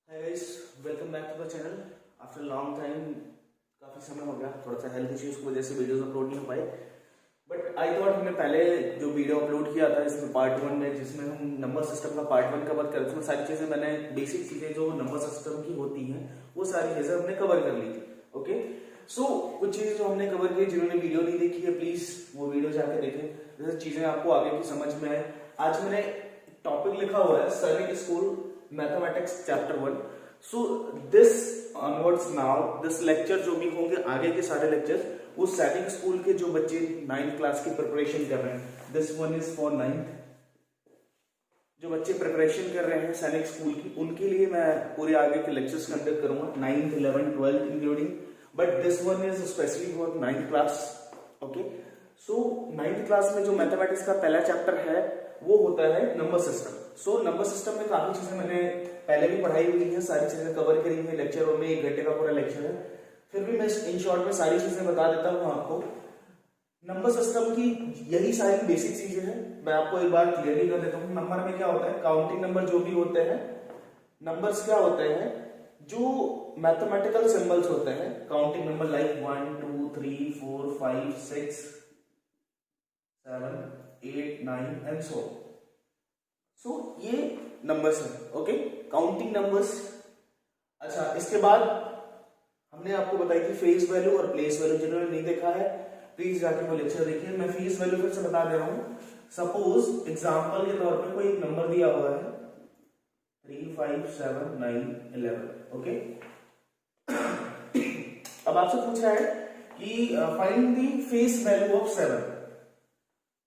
Hi guys, welcome back to the channel after long time. काफ़ी समय हो गया, थोड़ा सा हेल्थ इश्यूज की वजह से वीडियोस अपलोड नहीं हो पाए। बट आई थॉट हमने पहले जो वीडियो अपलोड किया था इसमें पार्ट 1 में, जिसमें हम नंबर सिस्टम का पार्ट 1 कवर कर, उसमें सारी चीज़ें मैंने बेसिक चीज़ें जो नंबर सिस्टम की होती हैं वो सारी चीज़ें हमने कवर कर ली थी। ओके, सो कुछ चीज़ें जो हमने कवर की, जिन्होंने वीडियो नहीं देखी है प्लीज़ वो वीडियो जाकर देखें, जैसे चीज़ें आपको आगे की समझ में आए। आज मैंने टॉपिक लिखा हुआ है सैनिक school mathematics chapter 1। So this onwards now this lecture जो भी होंगे आगे के सारे लेक्चर वो सैनिक स्कूल के जो बच्चे 9th क्लास की प्रिपरेशन कर रहे हैं, this one is for 9th। जो बच्चे प्रिपरेशन कर रहे हैं सैनिक स्कूल की, उनके लिए मैं पूरे आगे के लेक्चर्स कंडक्ट करूंगा 9th 11th 12th including, but this one is specially for 9th class. Okay, so 9th class में जो मैथमेटिक्स का पहला चैप्टर है वो होता है number system. So number system में काफी चीजें मैंने पहले भी पढ़ाई हुई है, सारी चीजें कवर करी है लेक्चरों में, 1 घंटे का पूरा लेक्चर है, फिर भी मैं इन शॉर्ट में सारी चीजें बता देता हूँ आपको। नंबर सिस्टम की यही सारी बेसिक चीजें हैं, मैं आपको एक बार क्लियरली कर देता हूँ। नंबर में क्या होता है, काउंटिंग नंबर जो भी होते हैं, नंबर्स क्या होते हैं जो मैथमेटिकल सिंबल्स होते हैं, counting number like 1 2 3 4 5 6 7 8 9 and so ये नंबर्स हैं। Okay, counting numbers. अच्छा, इसके बाद हमने आपको बताई थी फेस वैल्यू और प्लेस वैल्यू। जिन्होंने नहीं देखा है प्लीज जाके वो लेक्चर देखिए। मैं फेस वैल्यू फिर से बता दे रहा हूं। सपोज एग्जांपल के तौर पे कोई एक नंबर दिया हुआ है 3 5 7 9 11। ओके, अब आपसे पूछा है कि find the face value of 7।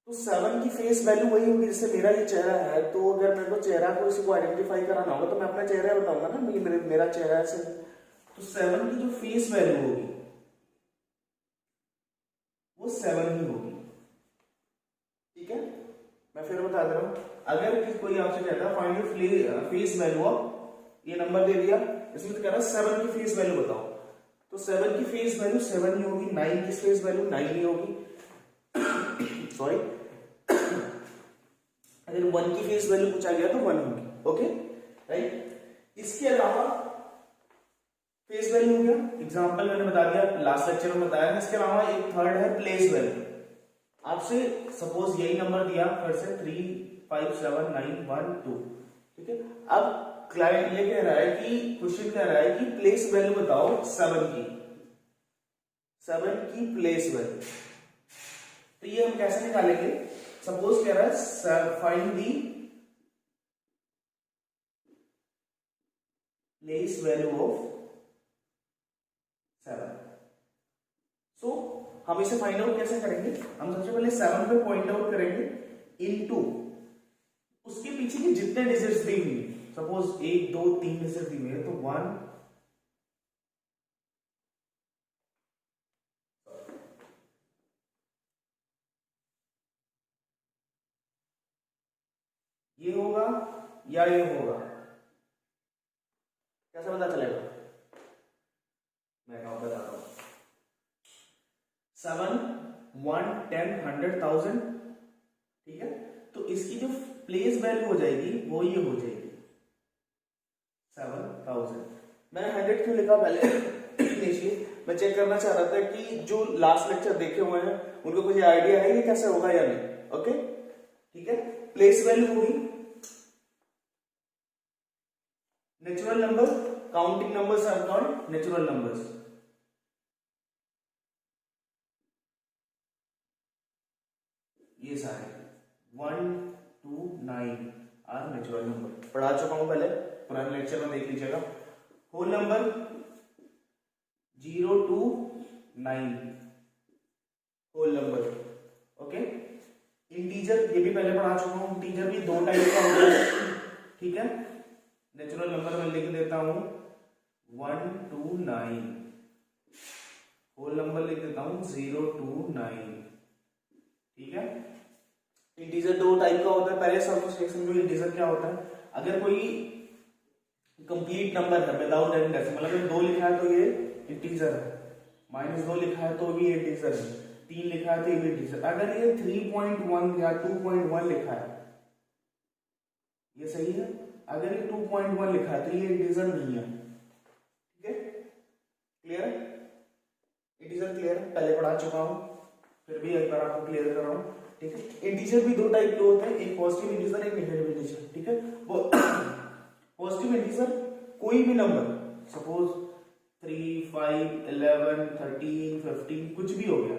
तो 7 की फेस वैल्यू वही होगी जैसे मेरा ये चेहरा है, तो अगर मेरे को चेहरा को किसी को आइडेंटिफाई कराना होगा तो मैं अपना चेहरा बताऊंगा ना, मेरा चेहरा ऐसे। तो 7 की जो फेस वैल्यू होगी वो 7 ही होगी। ठीक है, मैं फिर बता दे रहा हूं। अगर कोई आपसे कहता है फाइंड फेस वैल्यू ऑफ, ये नंबर दे दिया, इसमें तो कह रहा है 7 की फेस वैल्यू बताओ, तो 7 की फेस वैल्यू 7 ही होगी, 9 की फेस वैल्यू 9 ही होगी। सॉरी, अगर 1 की फेस वैल्यू पूछा गया तो 1 होगी। ओके राइट, इसके अलावा फेस वैल्यू हो गया, एग्जांपल मैंने बता दिया, लास्ट लेक्चर में बताया। इसके अलावा एक थर्ड है प्लेस वैल्यू। आपसे सपोज यही नंबर दिया फिर से 3 5 7 9 1 2। ठीक है, अब क्लाइंट ये कह रहा है कि क्वेश्चन कह रहा है कि प्लेस वैल्यू बताओ 7 की प्लेस वैल्यू। तो ये हम कैसे निकालेंगे, सपोज कह रहा है find the place value of 7। सो हम इसे फाइंड आउट कैसे करेंगे, हम सबसे पहले 7 पे पॉइंट आउट करेंगे इनटू उसके पीछे के जितने डिजिट्स दी हुई, सपोज 1 2 3 डिजिट दी हुई है तो 1 ये होगा या ये होगा, कैसे पता चलेगा, मैं बताता हूं। 7 1 10 100 1000। ठीक है, तो इसकी जो प्लेस वैल्यू हो जाएगी वो ये हो जाएगी 7000। मैंने 100 क्यों लिखा पहले देखिए, मैं चेक करना चाह रहा था कि जो लास्ट लेक्चर देखे हुए हैं उनको कुछ आइडिया है कि कैसे होगा या नहीं। ओके ठीक है, प्लेस वैल्यू होगी natural number, counting numbers are called natural numbers. ये सारे 1 2 9 आर नेचुरल नंबर, पढ़ा चुका हूं पहले, पुराने लेक्चर में देख लीजिएगा। Whole number 0 to 9 whole number. Okay, integer ये भी पहले पढ़ा चुका हूं, इंटीजर भी 2 टाइप का होता है। ठीक है, नेचुरल नंबर में लिख देता हूं 1 to 9, होल नंबर लिख देता हूं 0 to 9। ठीक है, इंटीजर 2 टाइप का होता है। पहले सबको समझो इंटीजर क्या होता है। अगर कोई कंप्लीट नंबर है विदाउट एनी डेसिमल, अगर 2 लिखा है तो ये इंटीजर है, -2 लिखा है तो भी इंटीजर है, 3 लिखा है तो ये भी इंटीजर। अगर ये 3.1 या 2.1 लिखा है ये सही है, अगर ये 2.1 लिखा है तो ये इंटीजर नहीं है, ठीक है, क्लियर है, इंटीजर क्लियर है, पहले पढ़ा चुका हूं, फिर भी एक बार आपको क्लियर कर रहा हूं, ठीक है। इंटीजर भी दो टाइप के होते हैं, एक पॉजिटिव इंटीजर, एक नेगेटिव इंटीजर, ठीक है। वो पॉजिटिव इंटीजर कोई भी नंबर, सपोज 3, 5, 11, 13, 15 कुछ भी हो गया,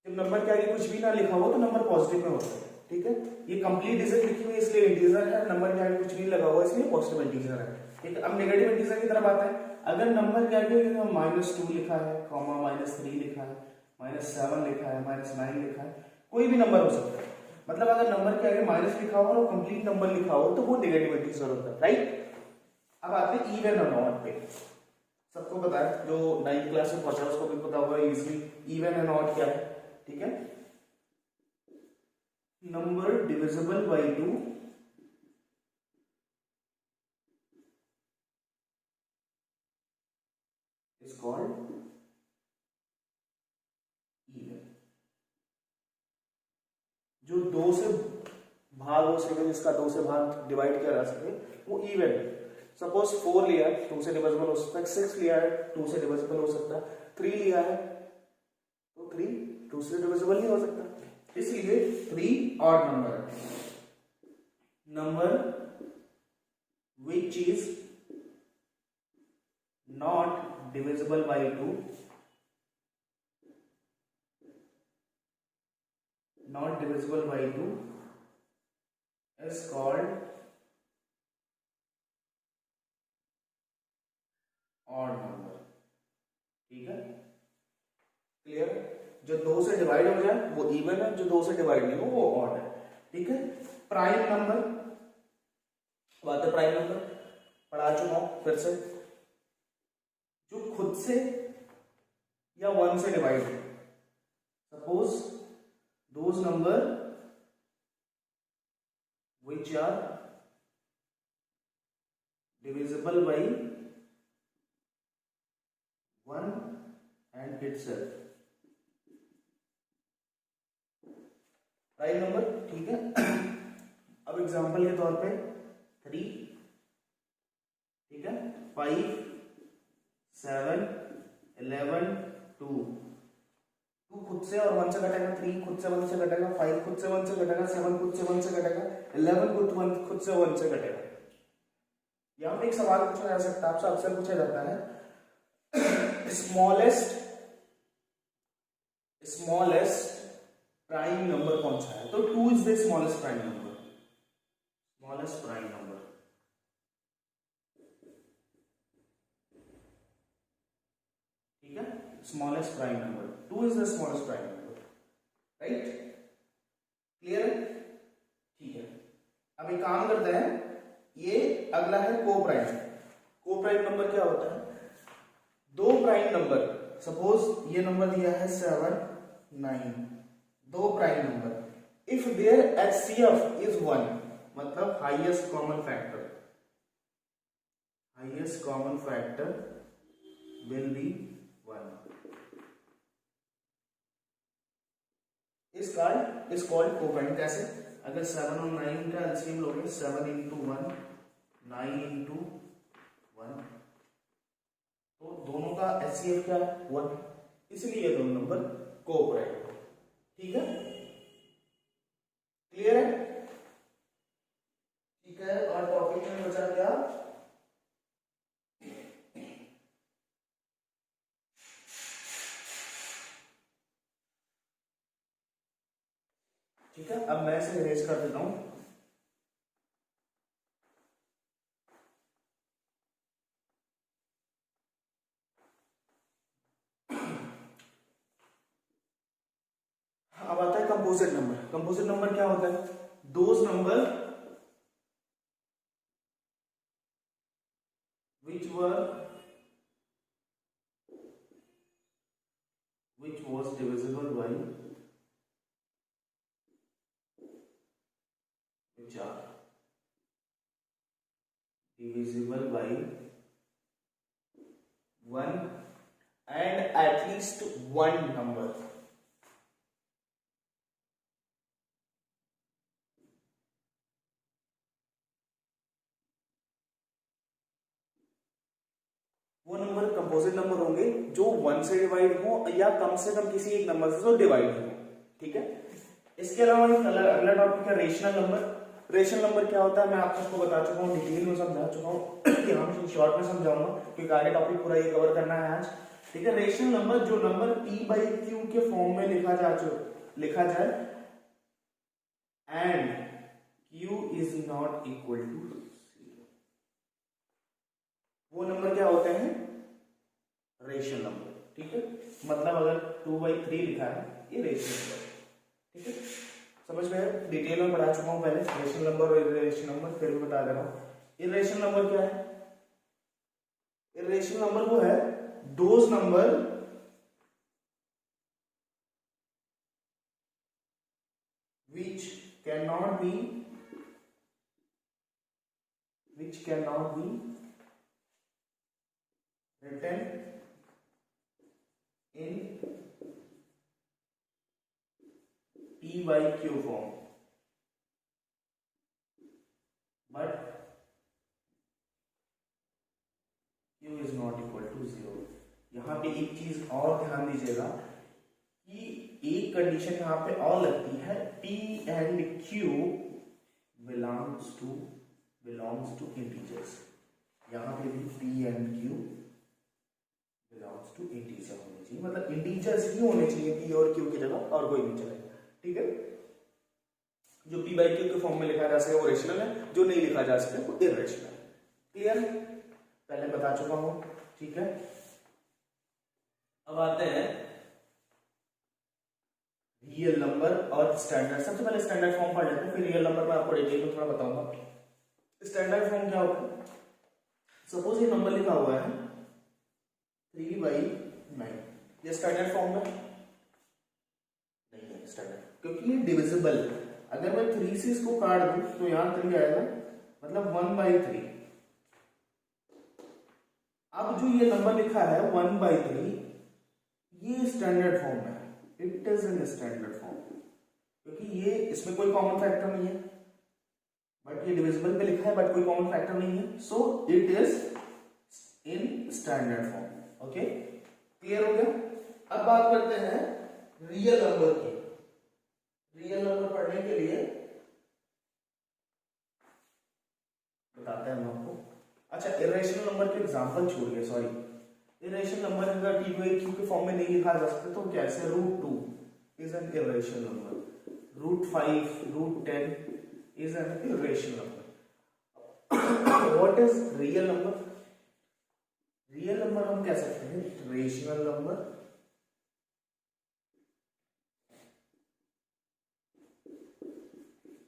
जब नंबर के आगे कुछ भी ना लिखा हो तो नंबर पॉजिटिव में होता है, ठीक है। ये कंप्लीट डिजिट लिखी हुई है इसलिए इंटीजर है, नंबर के आगे कुछ नहीं लगा हुआ इसलिए पॉजिटिव इंटीजर है, ठीक है। अब नेगेटिव इंटीजर की तरफ आता है, अगर नंबर के आगे -2 लिखा है, -3 लिखा है, -7 लिखा है, -9 लिखा है, कोई भी नंबर हो सकता है, मतलब अगर नंबर के आगे माइनस लिखा हो और कंप्लीट नंबर लिखा हो तो वो नेगेटिव इंटीजर होता है, राइट। अब आते हैं इवन और ऑड पे, सबको पता है, जो 9th क्लास में पढ़ा है उसको भी पता होगा इजीली इवन एंड ऑड क्या है, ठीक है। Number divisible by 2 is called even. जो 2 से भाग हो सके, जिसका 2 से भाग डिवाइड किया जा सके, वो इवन है। सपोज 4 लिया है, 2 से डिविजिबल हो सकता है, 6 लिया है, 2 से डिविजिबल हो सकता है, 3 लिया है तो 3 2 से डिविजिबल नहीं हो सकता, इसलिए 3 ऑड नंबर है। Number which is not divisible by 2, not divisible by 2 is called odd number, ठीक है, क्लियर। जो 2 से डिवाइड हो जाए वो इवन है, जो 2 से डिवाइड नहीं हो वो ऑड है, ठीक है। प्राइम नंबर, बात है प्राइम नंबर, पढ़ा चुका हूं फिर से, जो खुद से या 1 से डिवाइड है, suppose those number which are divisible by 1 and itself, prime number, ठीक है। अब एग्जांपल के तौर पे 3, ठीक है, 5, 7, 11, 2 खुद से और 1 से घटेगा, 3 खुद से 1 से घटेगा, 5 खुद से 1 से घटेगा, 7 खुद से 1 से घटेगा, 11 खुद से 1 से घटेगा। यहां पे एक सवाल पूछा जा सकता है, आपसे अक्सर पूछा जाता है, स्मॉलेस्ट प्राइम नंबर कौन सा है, तो 2 is the smallest prime number, smallest prime number, ठीक है, smallest prime number 2 is the smallest prime number, right, clear है, ठीक है। अब एक काम करते हैं, ये अगला है को प्राइम। को प्राइम नंबर क्या होता है, 2 प्राइम नंबर, सपोज ये नंबर दिया है 7, 9, 2 prime number, if there HCF is 1, मतलब highest common factor, highest common factor will be 1, इस कार्ड इस कॉल्ड कोप्राइम। कैसे, अगर 7 और 9 का एलसीएम लोगे, 7 into 1, 9 into 1, तो दोनों का एचसीएफ क्या है, 1, इसलिए दोनों नंबर कोप्राइम, ठीक है, क्लियर है, ठीक है। और टॉपिक में बचा क्या, ठीक है। अब मैं इसे इरेज कर देता हूं, अब आता है कंपोजिट नंबर। कंपोजिट नंबर क्या होता है, those number which was divisible by, which are divisible by 1 and at least one number, composite number होंगे जो 1 से डिवाइड हो या कम से कम किसी एक नंबर से तो डिवाइड हो, ठीक है। इसके अलावा अगला टॉपिक है रेशनल नंबर। रेशनल नंबर क्या होता है मैं आपको बता चुका हूँ, डिटेल में समझा चुका हूँ, यहाँ मैं शॉर्ट में समझाऊंगा क्योंकि आगे टॉपिक पूरा ये कवर करना है आज, ठीक है। रेशनल नंबर जो नंबर p/q के फॉर्म में लिखा जाए and q is not equal to 0, वो नंबर क्या होते हैं, रेशनल नंबर, ठीक है। मतलब अगर 2/3 लिखा है ये रेशनल नंबर, ठीक है। समझ में, डिटेल में पढ़ा चुका हूं पहले रेशनल नंबर और इर्रेशनल नंबर, फिर भी बता दे रहा हूं। इर्रेशनल नंबर क्या है, इर्रेशनल नंबर वो है those number which cannot be written in p/q form but q is not equal to 0। यहां पे एक चीज और ध्यान दीजिएगा कि एक कंडीशन यहां पे और लगती है, p and q belongs to integers। यहां पे भी p and q belongs to integer होने चाहिए, मतलब इंटीजर्स ही होने चाहिए p और q की जगह, और कोई नहीं चलेगा, ठीक है। जो p/q के फॉर्म में लिखा जा सके वो रेशनल है, जो नहीं लिखा जा सके वो इर्रेशनल है। क्लियर, पहले बता चुका हूं, ठीक है। अब आते हैं रियल नंबर और स्टैंडर्ड। सबसे पहले स्टैंडर्ड फॉर्म पढ़ लेते हैं, फिर रियल नंबर मैं आपको डिटेल में थोड़ा बताऊंगा। स्टैंडर्ड फॉर्म क्या होता है, सपोज ये नंबर लिखा हुआ है 3/9, ये स्टैंडर्ड फॉर्म में नहीं है स्टैंडर्ड, क्योंकि ये डिविजिबल है। अगर मैं 3 से इसको काट दूं तो यहां 3 आएगा, मतलब 1/3। अब जो ये नंबर लिखा है 1/3, ये स्टैंडर्ड फॉर्म में है, it is in standard form, क्योंकि ये इसमें कोई कॉमन फैक्टर नहीं है, बट ये डिविजिबल पे लिखा है बट कोई कॉमन फैक्टर नहीं है, so it is in standard form. Okay, clear हो गया। अब बात करते हैं रियल नंबर की। रियल नंबर पढ़ने के लिए बताते हैं हम आपको। अच्छा, इर्रेशनल नंबर के एग्जांपल छोड़ गए, सॉरी। इर्रेशनल नंबर अगर p/q के फॉर्म में नहीं लिखा जा सकता तो कैसे, √2 is an irrational number, √5, √10 is an irrational number. What is real number? Real number हम कह सकते हैं rational number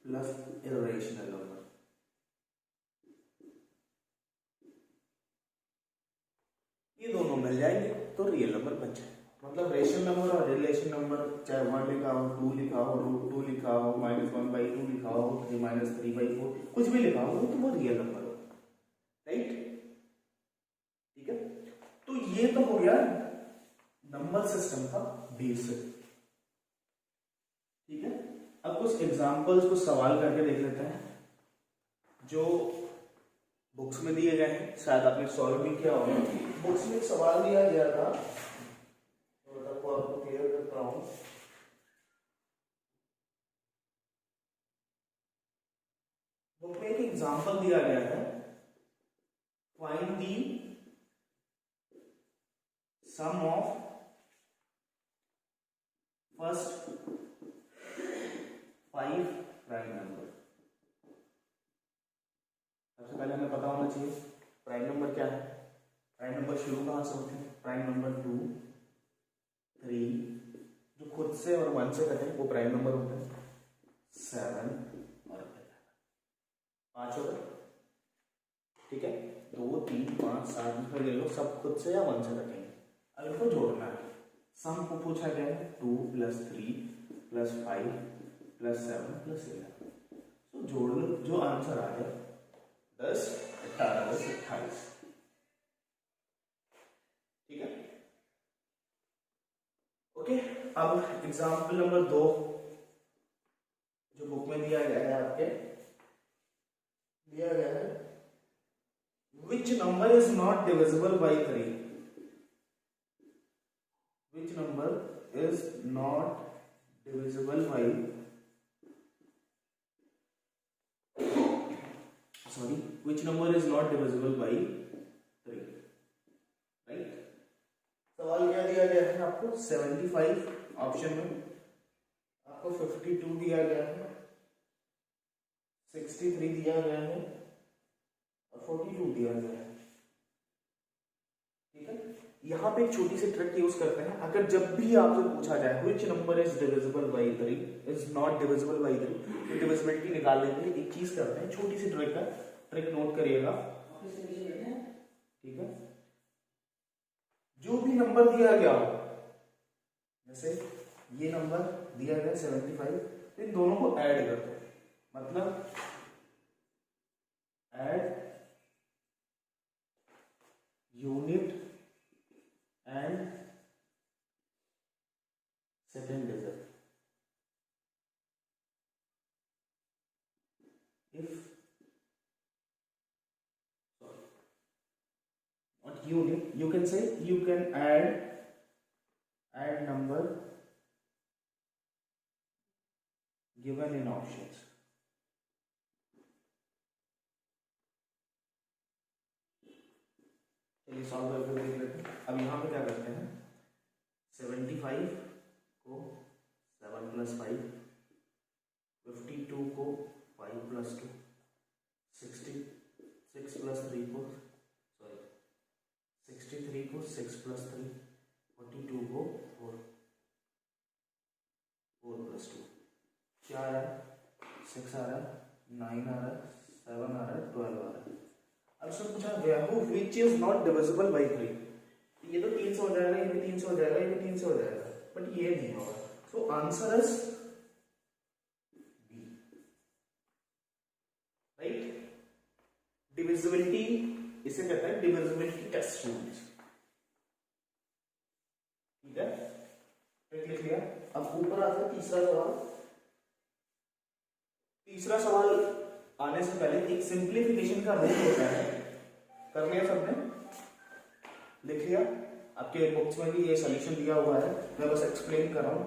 plus irrational number. ये दोनों मिल जाएंगे तो रियल नंबर बन जाए। मतलब रेशनल नंबर और रिलेशन नंबर, चाहे 1 लिखा हो, 2 लिखा हो, √2 लिखा हो, -1/2 लिखा हो, 3-3/4, कुछ भी लिखा हो तो वो रियल नंबर हो, राइट? ठीक है, तो ये तो हो गया नंबर सिस्टम का बेसिक। ठीक है, अब कुछ एग्जांपल्स, कुछ सवाल करके देख लेते हैं जो बुक्स में दिए गए हैं, शायद आपने सॉल्व भी किया होगा। बुक्स में एक सवाल दिया गया था, तो आपको क्लियर करता हूं। बुक में एक एग्जांपल दिया गया है, find the sum of first 5 prime number. सबसे पहले हमें पता होना चाहिए प्राइम नंबर क्या है। प्राइम नंबर शुरू कहां से होते हैं? प्राइम नंबर 2, 3, जो खुद से और 1 से कटे वो प्राइम नंबर होते हैं, 7 और 5 होगा। ठीक है, 2, 3, 5, 7 ले लो, सब खुद से या 1 से कटेंगे। अब इनको जोड़ना है। सम को पूछा गया है 2 + 3 + 5 + 7 + 11। तो जोड़ लो, जो आंसर आ गया 10, 18, 10, 28। ठीक है, ओके। अब एग्जाम्पल नंबर 2 जो बुक में दिया गया है, आपके दिया गया है, which number is not divisible by 3। is not divisible by, sorry, which number is not divisible by 3, right? सवाल क्या दिया गया है आपको? 75 ऑप्शन में, आपको 52 दिया गया है, 63 दिया गया है और 42 दिया गया है। ठीक है, यहाँ पे एक छोटी सी ट्रिक यूज करते हैं। अगर जब भी आपसे पूछा जाए which number is divisible by 3 is not divisible by 3, तो डिविजिबिलिटी निकालने के लिए एक चीज करते हैं, छोटी सी ट्रिक है, ट्रिक नोट करिएगा। ठीक है, जो भी नंबर दिया गया हो, जैसे ये नंबर दिया गया 75, इन दोनों को ऐड कर दो, मतलब ad unit and second digit. If not unit, you can say you can add number given in options. चलिए सॉल्व करके देख लेते हैं। अब यहाँ पे क्या करते हैं, 75 को 7 + 5, 52 को 5 + 2, 66 + 3 को, सॉरी 63 को 6 + 3, 42 को 4 + 2, क्या आ रहा है? 6 आ रहा है, 9 आ रहा है, 7 आ रहा है, 12 आ रहा है। अब इसमें पूछा गया हो which is not divisible by 3, ये तो 3 से हो जाएगा, ये भी 3 से हो जाएगा, ये भी 3 से हो जाएगा, बट ये नहीं होगा। So answer is b, right. Divisibility इसे कहते हैं डिविजिबिलिटी टेस्ट रूल्स। ठीक है, ट्रिक लिख लिया। अब ऊपर आता है तीसरा सवाल। तीसरा सवाल आने से पहले एक सिंप्लीफिकेशन का रूल होता है, कर लिया सबने? लिख लिया? आपके बुक्स में भी ये सॉल्यूशन दिया हुआ है, मैं बस एक्सप्लेन कर रहा हूं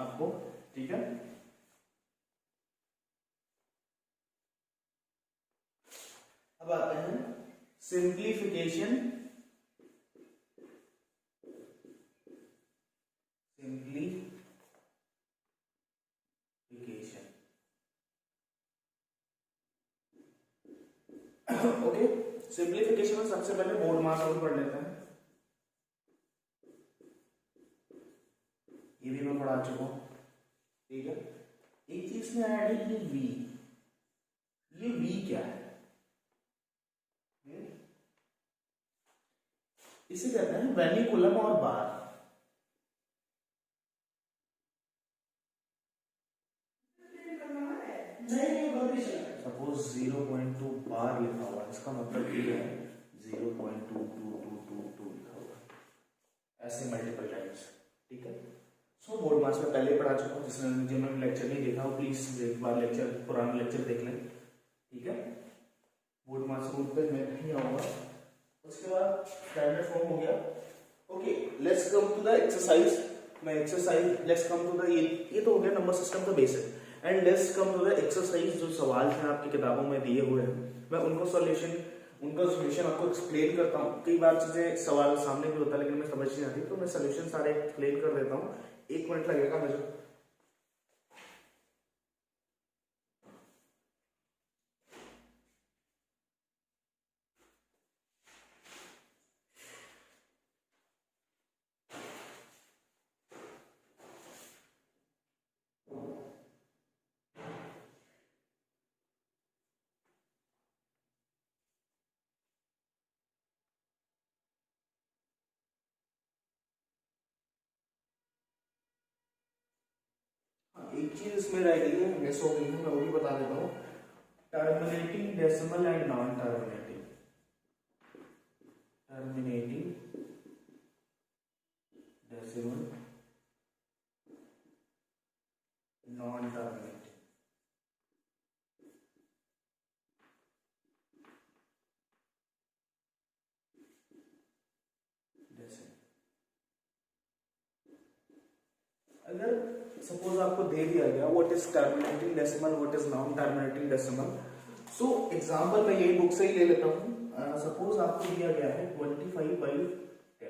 आपको। ठीक है, अब आते हैं सिंप्लीफिकेशन। ओके, सिंप्लीफिकेशन में सबसे पहले मोड मास रूल पढ़ लेते हैं। ये भी मैं पढ़ा चुका हूं। ठीक है, एक चीज में ऐड है, ये v। ये v क्या है? इसे कहते हैं वेनिकुलम और बार। सपोज 0.2 बार लिखा हुआ, इसका मतलब ये है 0.2222 लिखा हुआ, ऐसे मल्टीपल टाइम्स। ठीक है, सो बोर्ड मास में पहले पढ़ा चुका हूँ, जिन्होंने लेक्चर नहीं देखा हो प्लीज एक बार लेक्चर, पुराना लेक्चर देख लें। ठीक है, बोर्ड मास रूल पे मैं नहीं आऊंगा। उसके बाद स्टैंडर्ड फॉर्म हो गया। Okay, let's come to the exercise. मैं exercise, let's come to the, ये तो हो गया नंबर सिस्टम का basic, and let's come to the exercise. जो सवाल हैं आपकी किताबों में दिए हुए हैं, मैं उनका सॉल्यूशन आपको एक्सप्लेन करता हूँ। कई बार चीजें सवाल सामने भी होता है लेकिन मैं समझ नहीं आती, तो मैं सॉल्यूशन सारे एक्सप्लेन कर देता हूँ। 1 मिनट लगेगा मुझे। एक चीज इसमें रह गई है, मिस हो गई है, मैं वो भी बता देता हूँ। Terminating decimal and non terminating. Terminating decimal, non terminating decimal. अगर सपोज आपको दे दिया गया what is terminating decimal, what is non terminating decimal, so example मैं यही बुक से ही ले लेता हूँ। सपोज आपको दिया गया है 25/10, तो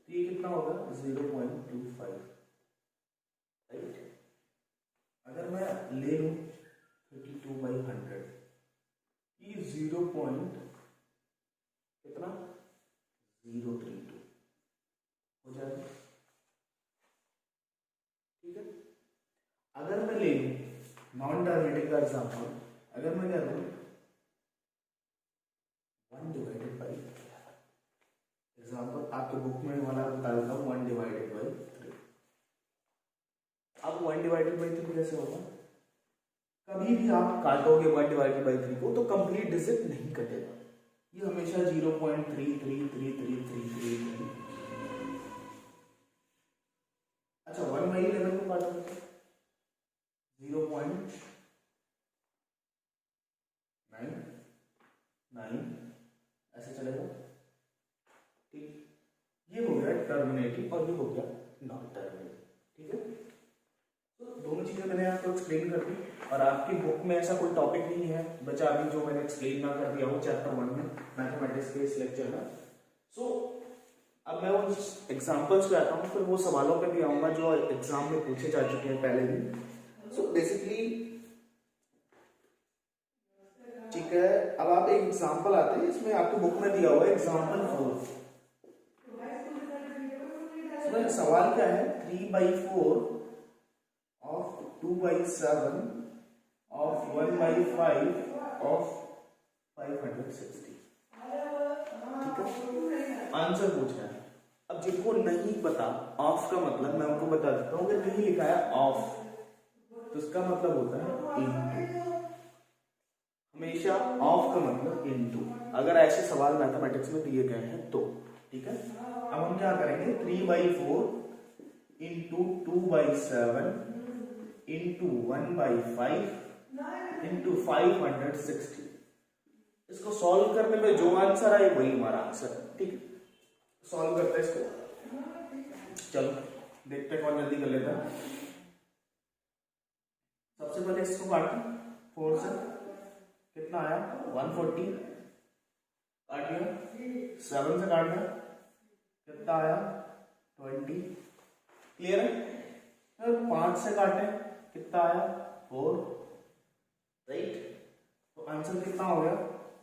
ये कितना होगा 0.25, राइट। अगर मैं ले लूँ 32/100, ये 0. कितना 032 हो जाएगा, ठीक है। अगर मैं ले लूँ नॉन टर्मिनेटिंग का एग्जाम्पल, अगर मैं क्या करूँ 1/11, एग्जाम्पल आपके बुक में वाला बता देता हूँ 1/3। अब 1/3 कैसे होगा, कभी भी आप काटोगे 1/3 को तो कंप्लीट डिजिट नहीं कटेगा, ये हमेशा 0.333333। अच्छा 1/11 को काटोगे 0.99 ऐसे चलेगा, ठीक। ये हो गया टर्मिनेटिंग और ये हो गया नॉन टर्मिनेटिंग, ठीक है। तो दोनों चीजें मैंने आपको एक्सप्लेन कर दी, और आपकी बुक में ऐसा कोई टॉपिक नहीं है बचा अभी जो मैंने एक्सप्लेन ना कर दिया हो चैप्टर 1 में मैथमेटिक्स के इस लेक्चर में। सो अब मैं उस एग्जांपल्स पे आता हूँ, फिर वो सवालों पे भी आऊंगा जो एग्जाम में पूछे जा चुके हैं पहले भी। सो बेसिकली ठीक है, अब आप एक एग्जांपल आते हैं, इसमें आपकी बुक में दिया हुआ है एग्जांपल 4। इसमें सवाल क्या है 3/4 of 2/7 of 1/5 of 560, ठीक है। आंसर पूछ रहा है। अब जिनको नहीं पता ऑफ का मतलब मैं उनको बता देता हूँ, अगर नहीं लिखा है ऑफ तो इसका मतलब होता है इनटू, हमेशा ऑफ का मतलब इनटू, अगर ऐसे सवाल मैथमेटिक्स में दिए गए हैं तो, ठीक है। अब हम क्या करेंगे 3/4 इंटू 2/7 इंटू 1/5 इंटू 560, इसको सॉल्व करने में जो आंसर आए वही हमारा आंसर है, ठीक है। सॉल्व करते हैं इसको, चलो देखते हैं कौन जल्दी कर लेता है। सबसे पहले इसको काटो 4 से, कितना आया 140, काट लिया। 7 से काटना, कितना आया 20, क्लियर है। 5 से काटे, कितना आया 4, राइट। तो आंसर कितना हो गया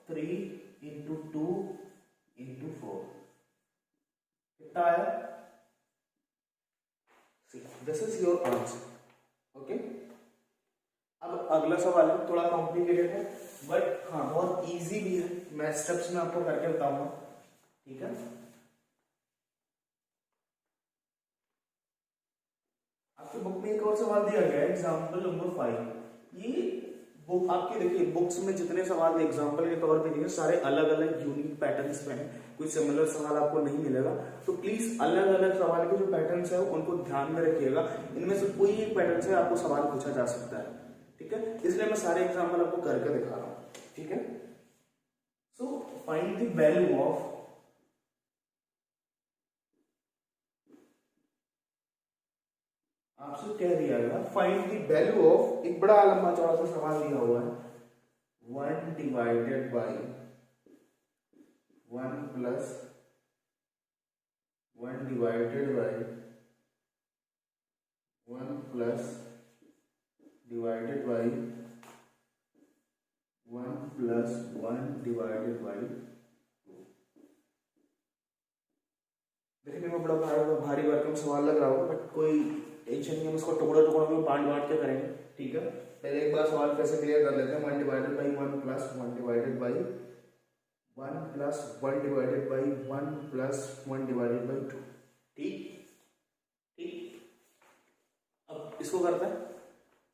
3 इंटू 2 इंटू 4, कितना आया 6। This is your answer, okay. अब अगला सवाल है, थोड़ा कॉम्प्लिकेटेड है बट हाँ बहुत इजी भी है, मैं स्टेप्स में आपको करके बताऊंगा, ठीक है। आपके बुक में एक और सवाल दिया गया है एग्जाम्पल नंबर 5। ये बुक आपके देखिए बुक्स में जितने सवाल एग्जाम्पल के तौर पे दिए सारे अलग अलग यूनिक पैटर्न्स में है, कोई सिमिलर सवाल आपको नहीं मिलेगा। तो प्लीज अलग अलग सवाल के जो पैटर्न्स है उनको ध्यान में रखिएगा, इनमें से कोई एक पैटर्न से आपको सवाल पूछा जा सकता है, ठीक है। इसलिए मैं सारे एग्जाम्पल आपको करके दिखा रहा हूँ, ठीक है। So find the value of आपसे कह दिया गया फाइंड द वैल्यू ऑफ, एक बड़ा लंबा चौड़ा सा सवाल दिया हुआ है 1 divided by 1 plus 1 divided by 1 plus divided by 1 plus 1 divided by 2। देखने में बड़ा भारी भरकम सवाल लग रहा होगा बट कोई टेंशन नहीं, हम इसको टुकड़ों टुकड़ों में बांट के करेंगे, ठीक है। पहले एक बार सवाल कैसे क्लियर कर लेते हैं। 1 divided by 1 plus 1 divided by 1 plus 1 divided by 1 plus 1 divided by 2, ठीक ठीक। अब इसको करते हैं।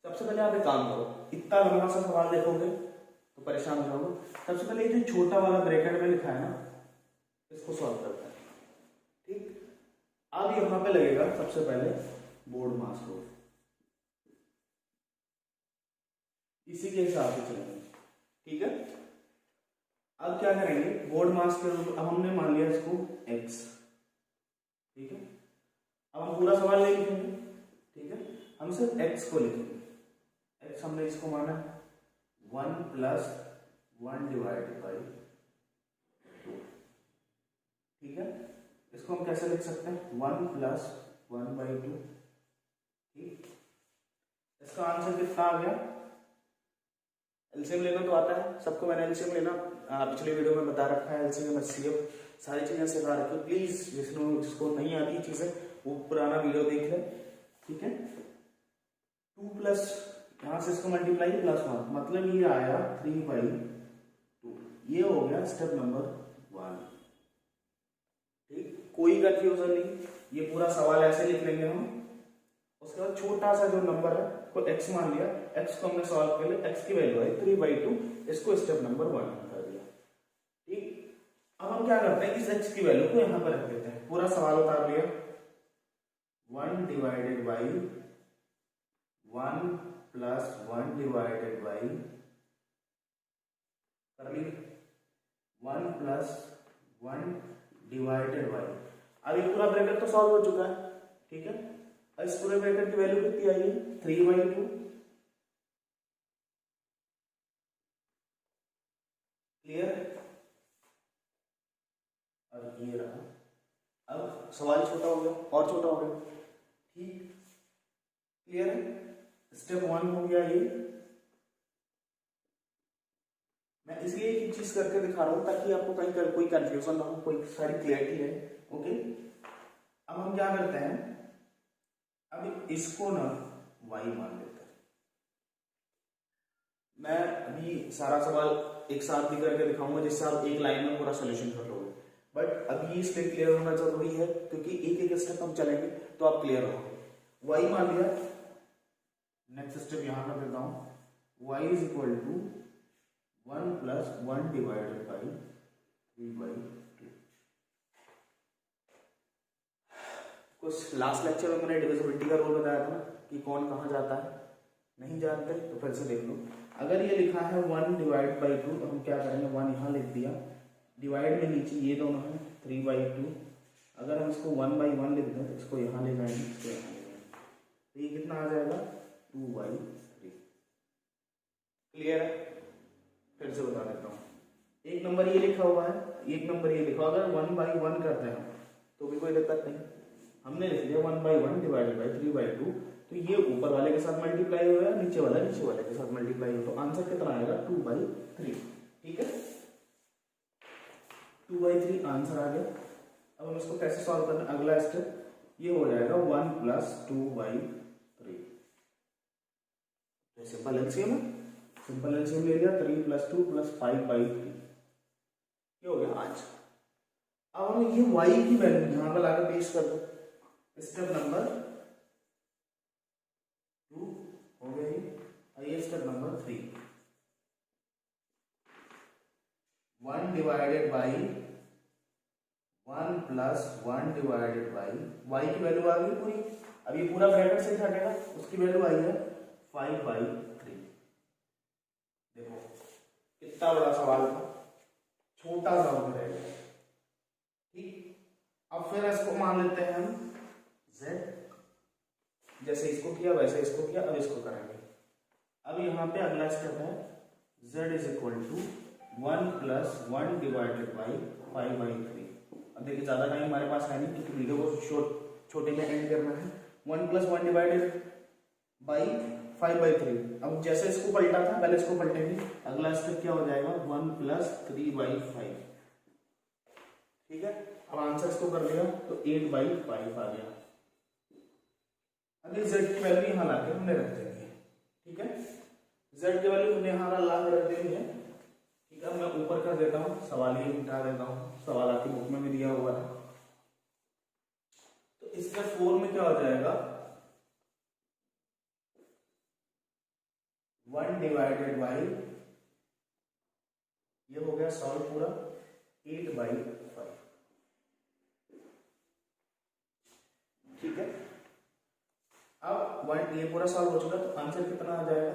सबसे पहले आप एक काम करो, इतना लंबा सा सवाल देखोगे तो परेशान हो जाओगे। सबसे पहले ये जो छोटा वाला ब्रैकेट में लिखा है ना, इसको सॉल्व करते हैं, ठीक। अब यहां पे लगेगा सबसे पहले बोर्ड मास लो, इसी के हिसाब से चलेंगे, ठीक है। अब क्या करेंगे बोर्ड मास के रूप, अब हमने मान लिया इसको x, ठीक है। अब हम पूरा सवाल नहीं लिखेंगे, ठीक है, हम सिर्फ x को लिखेंगे। x हमने इसको माना 1 प्लस 1 डिवाइडेड बाई 2, ठीक है। इसको हम कैसे लिख सकते हैं 1 प्लस 1 बाई 2, ठीक। इसका आंसर कितना आ गया, एलसीएम लेना तो आता है सबको, मैंने एलसीएम लेना पिछले वीडियो में बता रखा है, एलसीएम एचसीएफ सारी चीजें सिखा रखी है। प्लीज जिसको नहीं आती चीजें वो पुराना वीडियो देख ले, ठीक है। 2 प्लस यहां से इसको मल्टीप्लाई प्लस 1, मतलब ये आया 3/2, ये हो गया स्टेप नंबर 1, ठीक। कोई कंफ्यूजन नहीं, ये पूरा सवाल ऐसे लिख लेंगे हम। उसके बाद छोटा सा जो नंबर है को x मान लिया, x को हमने सॉल्व कर लिया, x की वैल्यू है 3/2, इसको स्टेप नंबर 1 कर दिया, ठीक। अब हम क्या करते हैं, इस x की वैल्यू को यहां पर रख देते हैं, पूरा सवाल उतार लिया, 1 divided by 1 plus 1 divided by कर ली 1 प्लस 1 डिवाइडेड बाई, अब ये पूरा ब्रैकेट तो सॉल्व हो चुका है, ठीक है। इस पूरे ब्रैकेट की वैल्यू कितनी आई है 3/2, क्लियर। अब ये रहा, अब सवाल छोटा हो गया और छोटा हो गया, ठीक, क्लियर है। स्टेप 1 हो गया ये, मैं इसलिए एक चीज करके दिखा रहा हूं ताकि आपको कहीं कोई कंफ्यूजन ना हो, कोई सारी क्लियरिटी है, ओके। अब हम क्या करते हैं, अब इसको ना y मान लेते हैं। मैं अभी सारा सवाल एक साथ भी करके दिखाऊंगा जिससे आप एक लाइन में पूरा सॉल्यूशन कर लोगे, बट अभी इसलिए क्लियर होना जरूरी है क्योंकि एक एक स्टेप हम चलेंगे तो आप क्लियर होंगे। y मान लिया, नेक्स्ट स्टेप यहां कर देता हूं, y is equal to 1 plus 1 divided by 3/2। कुछ लास्ट लेक्चर में मैंने डिविजिबिलिटी का रोल बताया था कि कौन कहाँ जाता है, नहीं जानते तो फिर से देख लो। अगर ये लिखा है 1 डिवाइड बाई 2 तो हम क्या करेंगे, 1 यहाँ लिख दिया, डिवाइड में नीचे ये दोनों है 3/2, अगर हम इसको 1/1 लिख दें तो इसको यहाँ ले जाएंगे, इसको यहाँ ले जाएंगे, तो ये कितना आ जाएगा 2/3, क्लियर है। फिर से बता देता हूँ, एक नंबर ये लिखा हुआ है, एक नंबर ये लिखा, अगर 1/1 करते हैं तो भी कोई दिक्कत नहीं, हमने लिख दिया 1/1 डिवाइडेड बाई 3/2, तो ये ऊपर वाले के साथ मल्टीप्लाई होगा, नीचे वाला के साथ मल्टीप्लाई होगा, तो आंसर कितना आएगा 2/3, ठीक है। 2/3 आंसर आ गया। अब हम इसको कैसे सॉल्व करना, अगला स्टेप ये हो जाएगा 1 प्लस 2/3, तो सिंपल एलसीएम है, सिंपल एलसीएम ले लिया, 3 प्लस 2 प्लस 5/3, ये हो गया आंसर। अब हम ये y की वैल्यू यहां पर लाकर पेश कर दो, स्टेप नंबर 2 हो गया ये step number 3, 1 divided by 1 plus 1 divided by, y की वैल्यू आ गई पूरी, अब ये पूरा ब्रैकेट से हटेगा, उसकी वैल्यू आई है 5/3। देखो कितना बड़ा सवाल था, छोटा सा हो गया, ठीक। अब फिर इसको मान लेते हैं हम z, जैसे इसको किया वैसे इसको किया, अब इसको करेंगे। अब यहाँ पे अगला स्टेप है z is equal to 1 plus 1 divided by 5/3। अब देखिए ज्यादा टाइम हमारे पास है नहीं क्योंकि वीडियो को छोटे में एंड करना है। 1 प्लस 1 डिवाइडेड बाई 5/3। अब जैसे इसको पलटा था पहले इसको पलटेंगे, अगला स्टेप क्या हो जाएगा 1 प्लस 3/5, ठीक है। अब आंसर इसको कर दिया तो 8/5 आ गया। अब इस z की वैल्यू यहाँ लाके हमने रख देनी है, ठीक है। z की वैल्यू हमने यहाँ ला के रख देनी है, ठीक है। मैं ऊपर कर देता हूँ, सवाल ये मिटा देता हूँ, सवाल आपकी बुक में भी दिया हुआ है। तो इसका 4 में क्या हो जाएगा 1 डिवाइडेड बाई, ये हो गया सॉल्व पूरा 8/5, ठीक है। अब 1 ये पूरा सॉल्व हो चुका, तो आंसर कितना आ जाएगा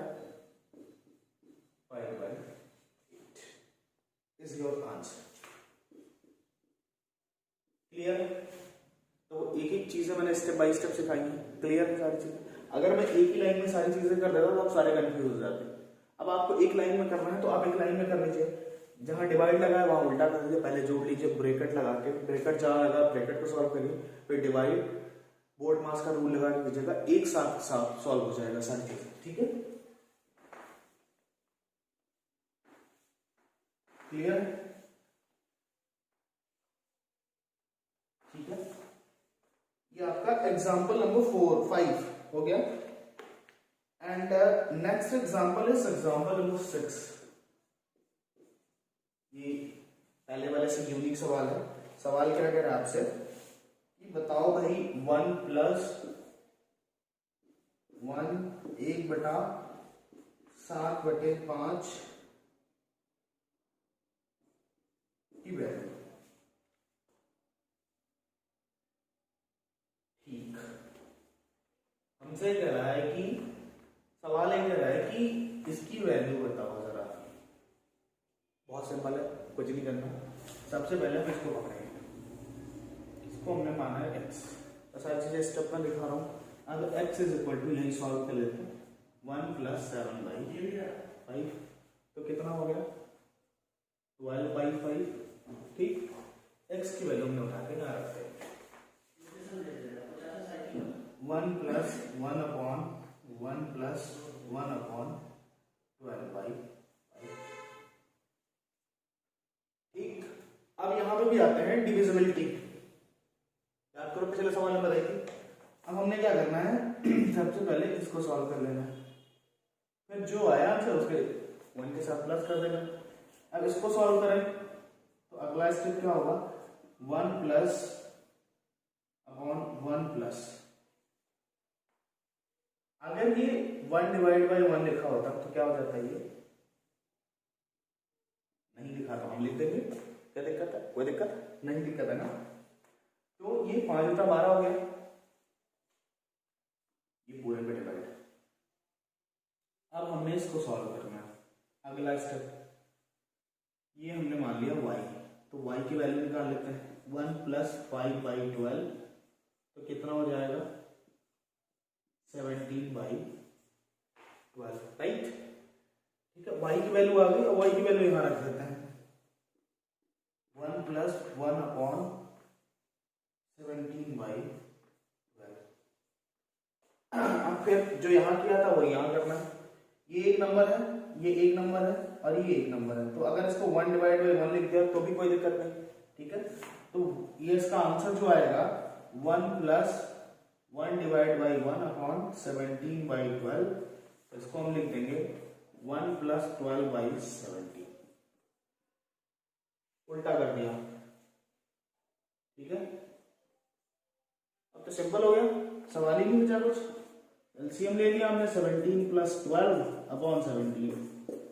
5/8 इज योर आंसर, क्लियर है। तो एक एक चीजें मैंने स्टेप बाय स्टेप सिखाई है, क्लियर है सारी चीजें। अगर मैं एक ही लाइन में सारी चीजें कर देता तो आप सारे कंफ्यूज हो जाते। अब आपको एक लाइन में करना है तो आप एक लाइन में कर लीजिए, जहां डिवाइड लगा है वहां उल्टा कर दीजिए, पहले जोड़ लीजिए ब्रैकेट लगा के, ब्रैकेट जहां लगा ब्रैकेट को सॉल्व करिए, फिर डिवाइड बोर्ड मास का रूल लगा के कीजिएगा, एक साथ साथ सॉल्व हो जाएगा सारी चीजें। ठीक है, क्लियर? ठीक है, ये आपका एग्जाम्पल नंबर 5 हो गया। And next example is example number 6। ये पहले वाले से यूनिक सवाल है। सवाल क्या कह रहा है आपसे कि बताओ भाई 1 प्लस 1 1/7/5 की वैल्यू। ठीक, हमसे कह रहा है कि सवाल ये कह रहा है कि इसकी वैल्यू बताओ जरा। बहुत सिंपल है, कुछ नहीं करना। सबसे पहले हम इसको पकड़ेंगे, इसको हमने माना है x, तो सारी चीजें स्टेप में दिखा रहा हूं। अगर x इज इक्वल टू, यही सॉल्व कर लेते हैं, 1 + 7/5, तो कितना हो गया 12/5। ठीक, x की वैल्यू हमने उठा के यहाँ रखते हैं, 1 + 1/1 + 1/12/5। ठीक, अब यहां पे भी आते हैं डिविजिबिलिटी। याद करो पिछले सवाल में बताई थी। अब हमने क्या करना है, सबसे पहले इसको सॉल्व कर लेना है, फिर जो आया आंसर उसके 1 के साथ प्लस कर देना। अब इसको सॉल्व करें तो अगला स्टेप क्या होगा, 1 + 1/1 अगर ये 1/1 लिखा होता तो क्या हो जाता है, ये नहीं लिखा तो हम लिख देंगे, क्या दिक्कत है? कोई दिक्कत नहीं, दिक्कत है ना। तो ये 5/12 हो गया, ये पूरे पे डिवाइड। अब हमने इसको सॉल्व करना है। अगला स्टेप, ये हमने मान लिया y, तो y की वैल्यू निकाल लेते हैं। 1 + 5/12 तो कितना हो जाएगा 17/12, राइट। ठीक है, y की वैल्यू आ गई, और y की वैल्यू यहां रख देते हैं, 1 + 1/17/12। अब फिर जो यहां किया था वो यहां करना है। ये एक नंबर है, ये एक नंबर है, और ये एक नंबर है, तो अगर इसको 1/1 लिख दिया तो भी कोई दिक्कत नहीं। ठीक है, तो ये इसका आंसर जो आएगा 1 + 1/1/17/12, इसको हम लिख देंगे 1 + 12/17, उल्टा कर दिया। ठीक है, अब तो सिंपल हो गया, सवाल ही नहीं बचा कुछ। एलसीएम ले लिया हमने, 17 + 12/17,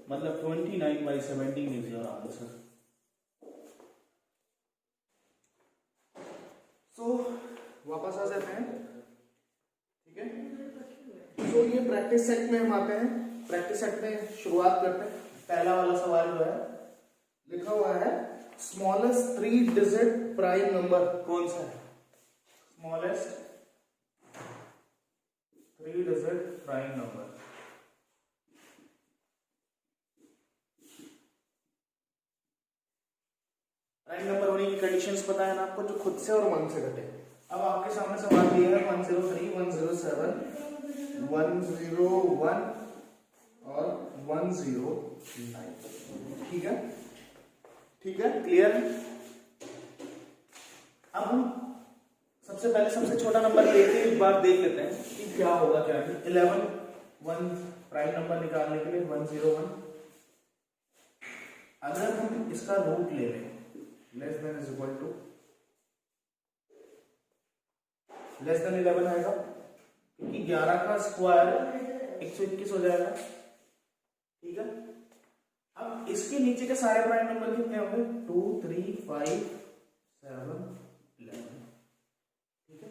मतलब 29/17 इज योर आंसर। सो वापस आ जाते हैं। ठीक है, तो ये प्रैक्टिस सेट में हम आते हैं। प्रैक्टिस सेट में शुरुआत करते हैं। पहला वाला सवाल जो है लिखा हुआ है, स्मॉलेस्ट 3 डिजिट प्राइम नंबर कौन सा है? Smallest 3 digit prime number. Prime number होने की कंडीशंस पता है ना आपको, जो खुद से और 1 से घटे। अब आपके सामने सवाल दिया है 103, 107, 101 और 109। ठीक है, ठीक है, क्लियर। अब हम सबसे पहले सबसे छोटा नंबर लेके एक बार देख लेते हैं कि क्या होगा क्या नहीं। 11 1 प्राइम नंबर निकालने के लिए 101, अगर हम इसका रूट ले लें less than is equal to less than 11 आएगा, क्योंकि 11 का स्क्वायर 121 हो जाएगा। ठीक है, अब इसके नीचे के सारे प्राइम नंबर कितने होंगे, 2 3 5 7 11। ठीक है,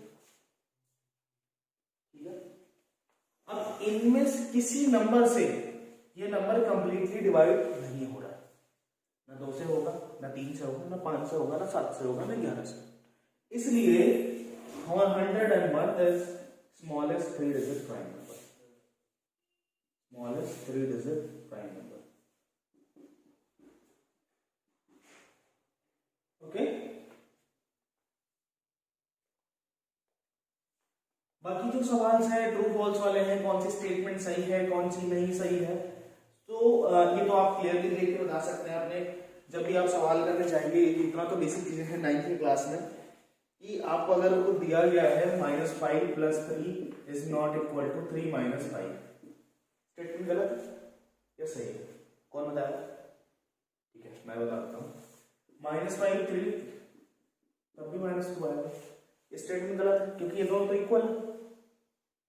ठीक है। अब इनमें से किसी नंबर से ये नंबर कंप्लीटली डिवाइड नहीं हो रहा है, ना 2 से होगा, ना 3 से होगा, ना 5 से होगा, ना 7 से होगा, ना 11 से। इसलिए 101 is smallest 3 digit prime number, smallest 3 digit prime number. Okay, बाकी जो सवाल है ट्रू फॉल्स वाले हैं, कौन सी स्टेटमेंट सही है कौन सी नहीं सही है, तो ये तो आप क्लियरली देख के बता सकते हैं अपने जब भी आप सवाल करने जाएंगे। इतना तो बेसिक चीजें हैं 9वीं क्लास में कि आपको अगर उनको दिया गया है -5 + 3 is not equal to 3 - 5, statement गलत या सही है, कौन बताएगा? ठीक है, मैं बताता हूँ। -5 3 तब भी -2 आएगा, ये स्टेटमेंट गलत है क्योंकि ये दोनों तो इक्वल है।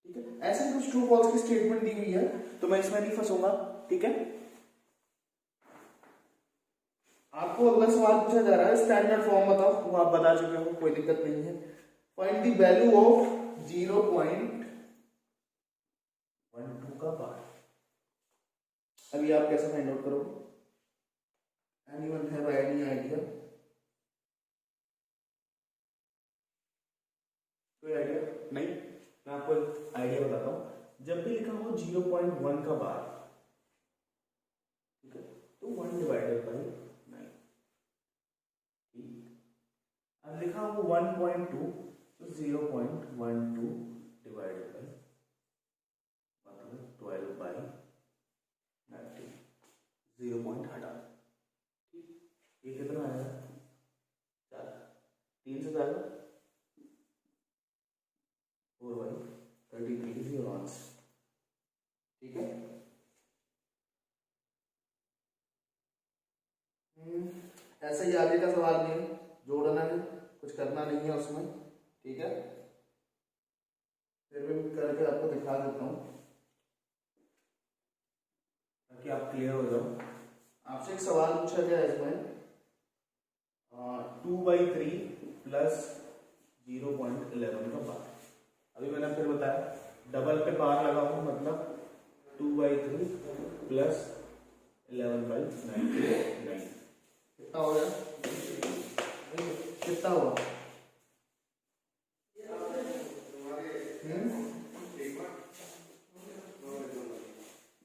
ठीक है, ऐसे कुछ ट्रू फॉल्स की स्टेटमेंट दी हुई है तो मैं इसमें नहीं फंसूंगा। ठीक है, आपको अगला सवाल पूछा जा रहा है स्टैंडर्ड फॉर्म बताओ, वो आप बता चुके हो, कोई दिक्कत नहीं है। फाइंड द वैल्यू ऑफ 0.12 का पार्ट। अभी आप कैसे फाइंड आउट करोगे? Anyone have any idea? कोई आइडिया नहीं? मैं आपको एक आइडिया बताता हूं। जब भी लिखा हो 0.1 का बार, ठीक है, तो 1 डिवाइडेड बाई 9। अब लिखा हो 1.2 तो 0.12 डिवाइडेड बाई मतलब 12 बाई 90, 0 पॉइंट हटा। ठीक, ये कितना आएगा? 4, 3 से जाएगा 4 बाई 33 इज योर आंसर। ठीक है, ऐसा ही आगे का सवाल भी है, जोड़ना है, कुछ करना नहीं है उसमें। ठीक है, फिर भी करके आपको दिखा देता हूं ताकि आप क्लियर हो जाओ। आपसे एक सवाल पूछा गया है इसमें 2/3 + 0.11 का बार। अभी मैंने फिर बताया डबल पे बार लगाऊं मतलब 2/3 + 11/99 कितना हो गया? कितना हुआ?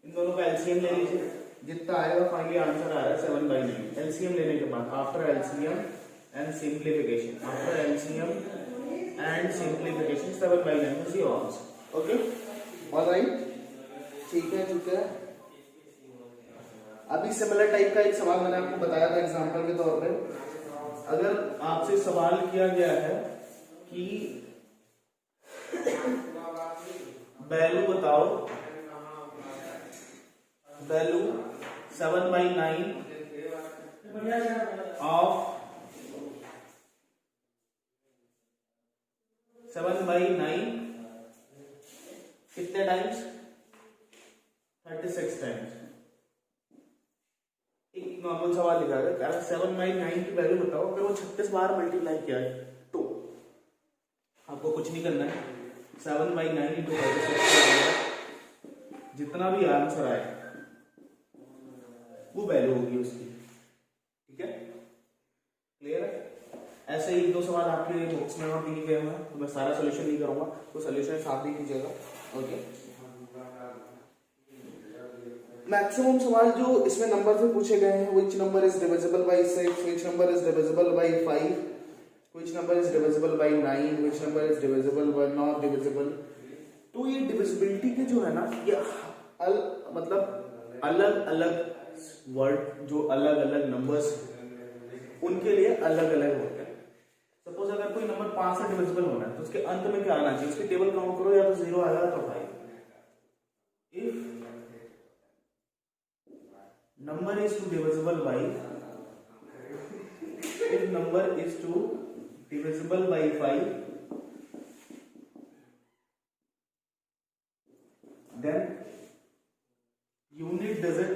इन दोनों का एलसीएम ले लीजिए, जितना आएगा फाइनली आंसर आ रहा है 7/9। एलसीएम लेने के बाद after LCM and simplification, after LCM and simplification 7/9 is your answer. Okay, alright, ठीक है, ठीक है। अभी सिमिलर टाइप का एक सवाल मैंने आपको बताया था एग्जांपल के तौर पे। अगर आपसे सवाल किया गया है कि वैल्यू बताओ, वैल्यू 7/9 ऑफ 7/9 कितने टाइम्स? 36 टाइम्स। एक नॉर्मल सवाल लिखा है, 7/9 की वैल्यू बताओ, अगर वो 36 बार मल्टीप्लाई किया है तो आपको कुछ नहीं करना है, 7/9 × 36 जितना भी आंसर आए वो वैल्यू होगी उसकी। ठीक है, क्लियर है? ऐसे ही 2 सवाल आपके बुक्स में और दिए गए हैं, तो मैं सारा सोल्यूशन नहीं करूंगा, तो सोल्यूशन साथ ही कीजिएगा। ओके, मैक्सिमम सवाल जो इसमें नंबर से पूछे गए हैं, which number is divisible by 6, which number is divisible by 5, which number is divisible by 9, which number is divisible by not divisible। तो ये डिविजिबिलिटी के जो है ना, ये मतलब अलग अलग वर्ड जो अलग अलग नंबर्स उनके लिए अलग अलग होते हैं। सपोज अगर कोई नंबर 5 से डिविजिबल होना है तो उसके अंत में क्या आना चाहिए? उसकी टेबल काउंट करो, या तो 0 आएगा तो 5। If number is to divisible by, if number is to divisible by 5, then unit digit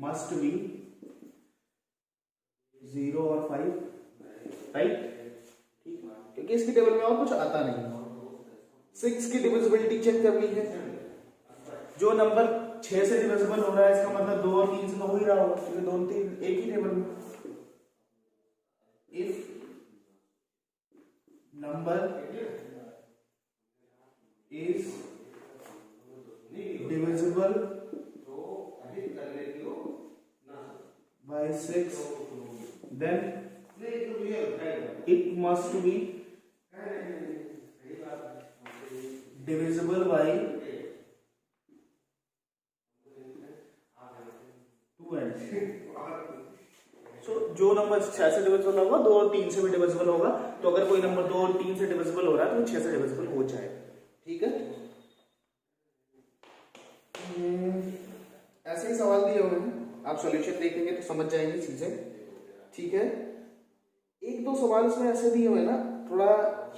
must be 0 और 5, राइट? क्योंकि इसकी टेबल में और कुछ आता नहीं। 6 की डिविजिबिलिटी चेक करनी है, जो नंबर 6 से डिविजिबल हो रहा है इसका मतलब 2 और 3 से तो हो ही रहा होगा, क्योंकि 2 और 3 एक ही टेबल में। If number is divisible by 6, then it must be divisible by 2n. So जो नंबर 6 से डिविजिबल होगा 2 और 3 से भी डिविजिबल होगा, तो अगर कोई नंबर 2 और 3 से डिविजिबल हो रहा है तो 6 से डिविजिबल हो जाएगा। ठीक है, ऐसे ही सवाल दिए हुए हैं, आप सॉल्यूशन देखेंगे तो समझ जाएंगे चीजें। ठीक है, एक दो सवाल इसमें ऐसे दिए हुए ना थोड़ा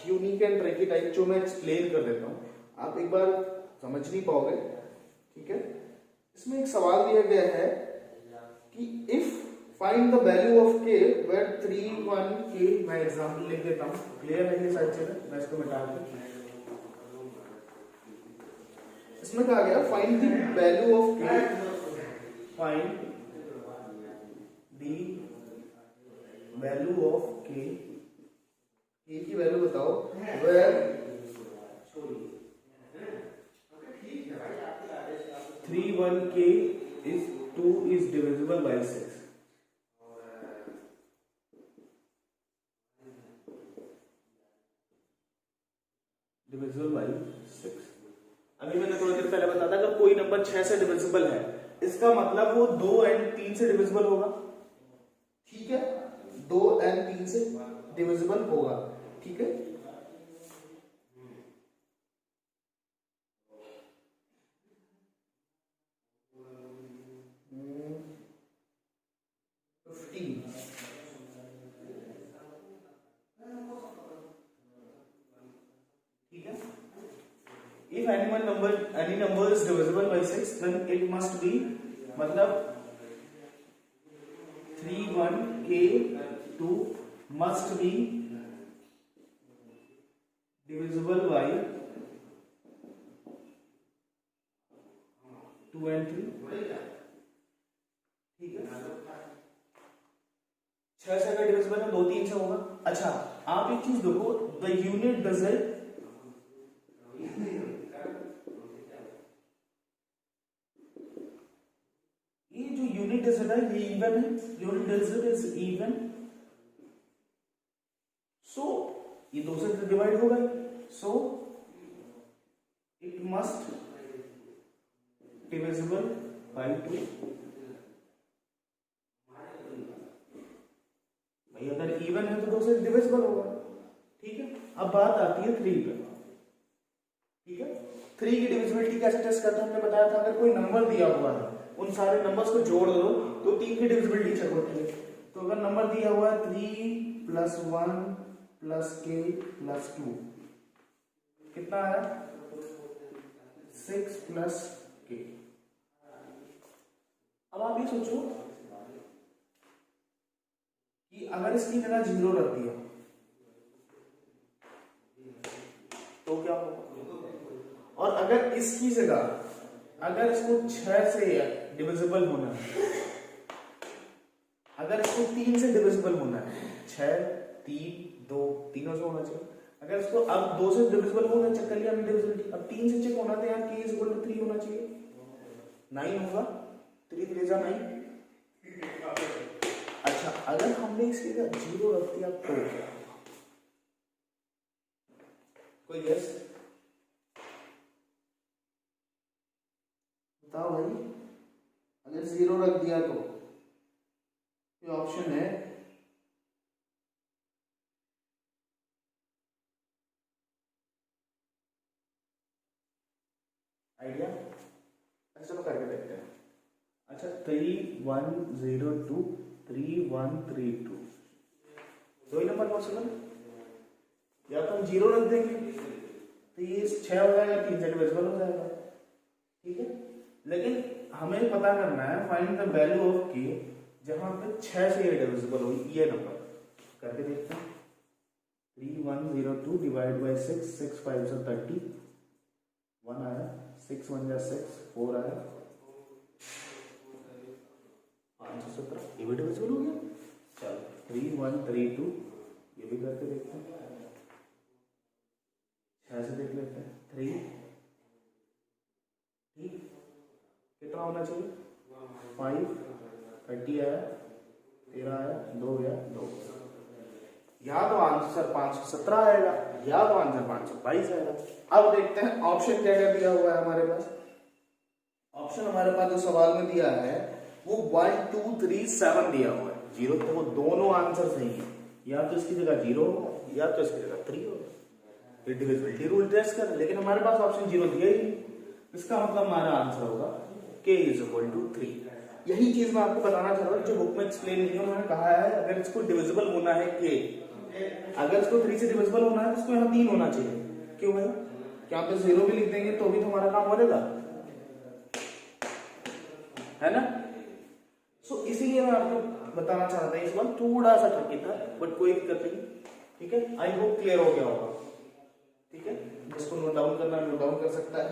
यूनिक एंड ट्रिकी टाइप, जो मैं एक्सप्लेन कर देता हूँ, आप एक बार समझ नहीं पाओगे। ठीक है, इसमें एक सवाल दिया गया है कि if find the value of के वेयर 3 1 के, मैं एग्जांपल लिख देता हूँ, क्लियर है ये सारी चीजें, मैं इसको मिटा दूं। इसमें कहा गया find the value of k, find the value of k की वैल्यू बताओ where 3 1 k is 2 is divisible by 6। Divisible by 6। अभी मैंने थोड़ी देर पहले बताया था अगर कोई नंबर 6 से डिविजिबल है इसका मतलब वो 2 एंड 3 से डिविजिबल होगा। ठीक है, 2 एंड 3 से डिविजिबल होगा। ठीक है, if any number is divisible by 6 then it must be, मतलब 3 1 k 2 must be divisible by 2 and 3। ठीक है, 6 से अगर डिविजिबल है 2 3 से होगा। अच्छा, आप एक चीज देखो, द यूनिट डिजिट डिजिट है ये इवन है, यूनिट डिजिट इज इवन, सो ये 2 से डिवाइड होगा, so it must divisible by 2। भाई अगर इवन है तो 2 से डिविजिबल होगा। ठीक है, अब बात आती है 3 पे। ठीक है, 3 की डिविजिबिलिटी कैसे टेस्ट करते हैं, हमने बताया था अगर कोई नंबर दिया हुआ है उन सारे नंबर्स को जोड़ दो तो 3 की डिविजिबिलिटी चेक होती है। तो अगर नंबर दिया हुआ है 3 + 1 + k + 2, कितना आया 6 + k। अब आप ये सोचो कि अगर इसकी जगह 0 रख दिया तो क्या होगा, और अगर इसकी जगह अगर इसको 6 से डिविजिबल होना है, अगर इसको 3 से डिविजिबल होना है, 6 3 2 तीनों से होना चाहिए, अगर इसको अब 2 से डिविजिबल होना चेक कर लिया हमने डिविजिबिलिटी, अब 3 से चेक होना तो यहाँ k = 3 होना चाहिए, 9 होगा, 3 3 जा 9। अच्छा, अगर हमने इसकी जगह 0 रख दिया तो क्या, कोई गेस बताओ भाई। अगर 0 रख दिया तो ये ऑप्शन है आइडिया, चलो करके देखते हैं। अच्छा, 3 1 0 2 3 1 3 2, दो ही नंबर पॉसिबल, या तो हम 0 रख देंगे तो ये 6 हो जाएगा, 3 से डिविजिबल हो जाएगा। ठीक है, लेकिन हमें पता करना है फाइंड द वैल्यू ऑफ के जहां पे 6 से ये डिविजिबल हो, ये नंबर करके देखते हैं। 3 1 0 2 डिवाइड बाय 6, 6 5 से 30, 1 आया, 6 1 जा 6, 4 आया, 5 17, ये भी डिविजिबल हो गया। चलो 3 1 3 2 ये भी करके देखते हैं। ऐसे देख लेते हैं 3, ठीक, कितना होना चाहिए 5, 30 आया, 13 आया, 2 गया 2, या तो आंसर 517 आएगा या तो आंसर 522 आएगा। अब देखते हैं ऑप्शन क्या क्या दिया हुआ है हमारे पास। ऑप्शन हमारे पास जो सवाल में दिया है वो 1 2 3 7 दिया हुआ है। 0 तो वो दोनों आंसर सही है, या तो इसकी जगह 0 होगा या तो इसकी जगह 3 होगा। ये डिविजिबिलिटी रूल टेस्ट कर, लेकिन हमारे पास ऑप्शन 0 दिया ही नहीं, इसका मतलब हमारा आंसर होगा k = 3। यही चीज मैं आपको बताना चाह रहा हूँ, जो बुक में एक्सप्लेन नहीं है। उन्होंने कहा है अगर इसको डिविजिबल होना है k, अगर इसको 3 से डिविजिबल होना है तो इसको यहाँ 3 होना चाहिए। क्यों भाई, क्या पे 0 भी लिख देंगे तो भी तुम्हारा काम हो जाएगा, है ना। सो इसीलिए मैं आपको बताना चाह रहा था, इस बार थोड़ा सा ट्रिकी था बट कोई दिक्कत नहीं, ठीक है। आई होप क्लियर हो गया होगा, ठीक है। जिसको नोट डाउन करना नोट डाउन कर सकता है।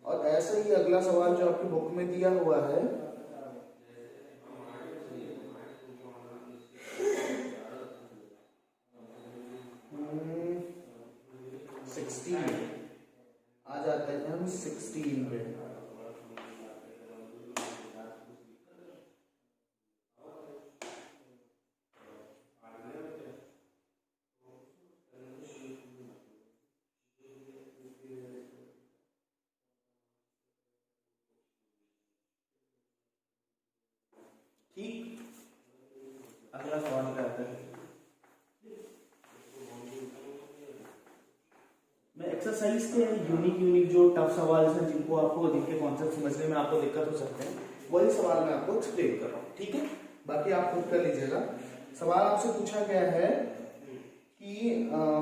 और ऐसे ही अगला सवाल जो आपकी बुक में दिया हुआ है, आ जाते हैं हम 16 पे। ठीक, अगला सवाल कहते हैं, मैं एक्सरसाइज के यूनिक जो टफ सवाल है जिनको आपको जिनके कॉन्सेप्ट समझने में आपको दिक्कत हो सकते हैं, वही सवाल मैं आपको एक्सप्लेन कर रहा हूँ, ठीक है। बाकी आप खुद कर लीजिएगा। सवाल आपसे पूछा गया है कि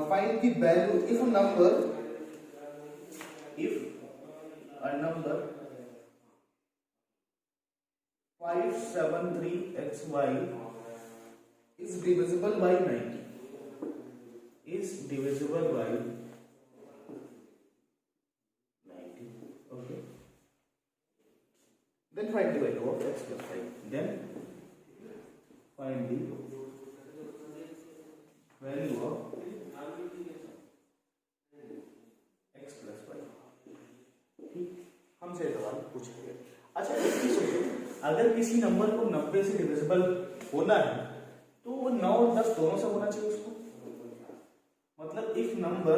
find the value if a number 573xy is divisible by 90, is divisible by 90, okay, then find the value of x plus 5, then find the value of x plus 5, ठीक, हमसे सवाल पूछा गया। अच्छा इसकी सोचो, अगर किसी नंबर को 90 से डिविजिबल होना है तो वो 9 और 10 दोनों से होना चाहिए उसको। मतलब if number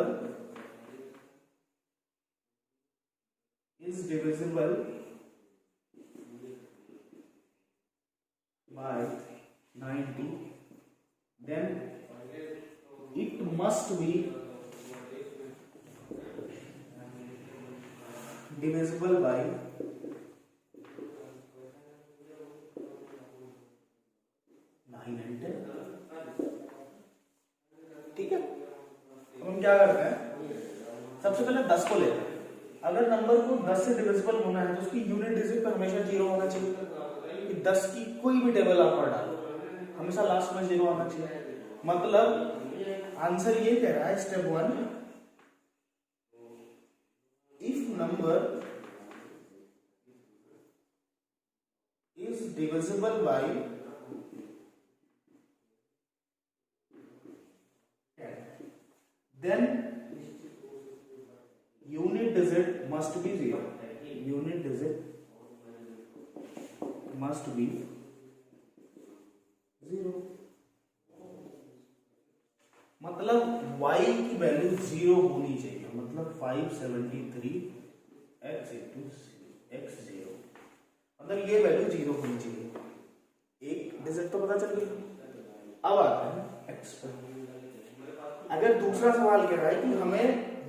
is divisible by 90 then it must be divisible by 9 and 10, ठीक है। अब हम क्या करते हैं, सबसे पहले 10 को लेते हैं। अगर नंबर को 10 से डिविजिबल होना है तो उसकी यूनिट डिजिट पे हमेशा 0 होना चाहिए, कि 10 की कोई भी टेबल आप पर डालो हमेशा लास्ट में 0 आना चाहिए। मतलब आंसर ये कह रहा है step 1, if number is divisible bye 10, then unit digit must be 0, unit digit must be 0। मतलब y की वैल्यू 0 होनी चाहिए, मतलब 573 x 0, मतलब ये वैल्यू 0 होनी चाहिए। एक डिजिट तो पता चल गई। अब आता है x पर। अगर दूसरा सवाल कह रहा है कि हमें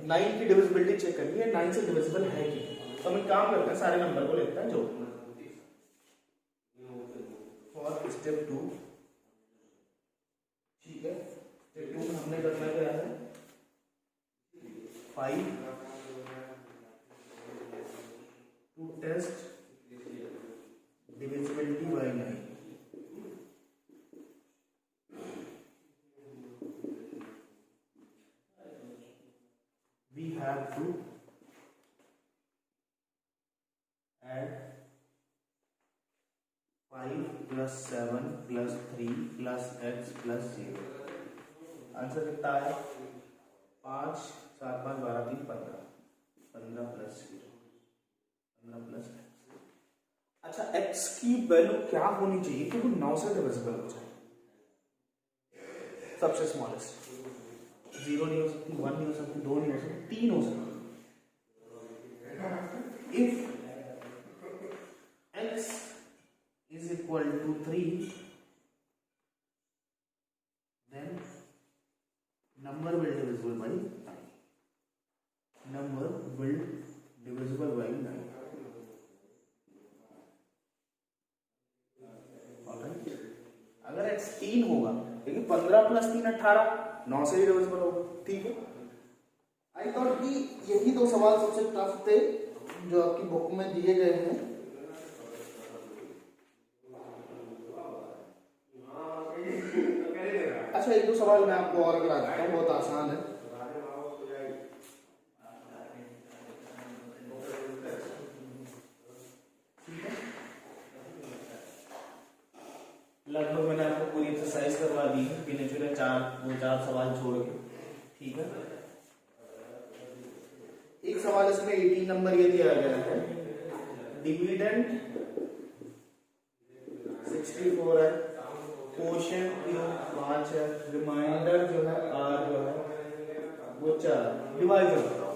9 की डिविजिबिलिटी चेक करनी है, 9 से डिविजिबल है कि, तो हम एक काम करते हैं, सारे नंबर को लेते हैं जो फॉर स्टेप 2, ठीक है। स्टेप 2 में हमने करना क्या है, 5 to test divisibility by 9, we have to add 5 plus 7 plus 3 plus x plus 0। Answer कितना है, 5 7 5 12 3 15, 15 प्लस 0, 15 प्लस x। अच्छा, x की वैल्यू क्या होनी चाहिए कि वो 9 से डिविजिबल हो जाए? सबसे स्मॉलेस्ट 0 नहीं हो सकती, 1 नहीं हो सकती, 2 नहीं हो सकती, 3 हो सकती। If x is equal to 3, then number will divisible by 9. Number will divisible by 9. Alright? अगर x 3 होगा, देखिए 15 प्लस 3 18, 9 से ही डिविजिबल होगा। ठीक है, आई थॉट कि यही दो सवाल सबसे टफ थे जो आपकी बुक में दिए गए हैं। अच्छा, एक दो सवाल मैं आपको और करा देता हूँ, बहुत आसान है। लगभग मैंने आपको पूरी एक्सरसाइज करवा दी है, गिने चुने चार सवाल छोड़ के। ठीक है, एक सवाल इसमें 18 नंबर ये दिया गया है, डिविडेंड 64 है, कोशेंट 5 है, रिमाइंडर जो है r जो है वो 4, डिवाइजर बताओ।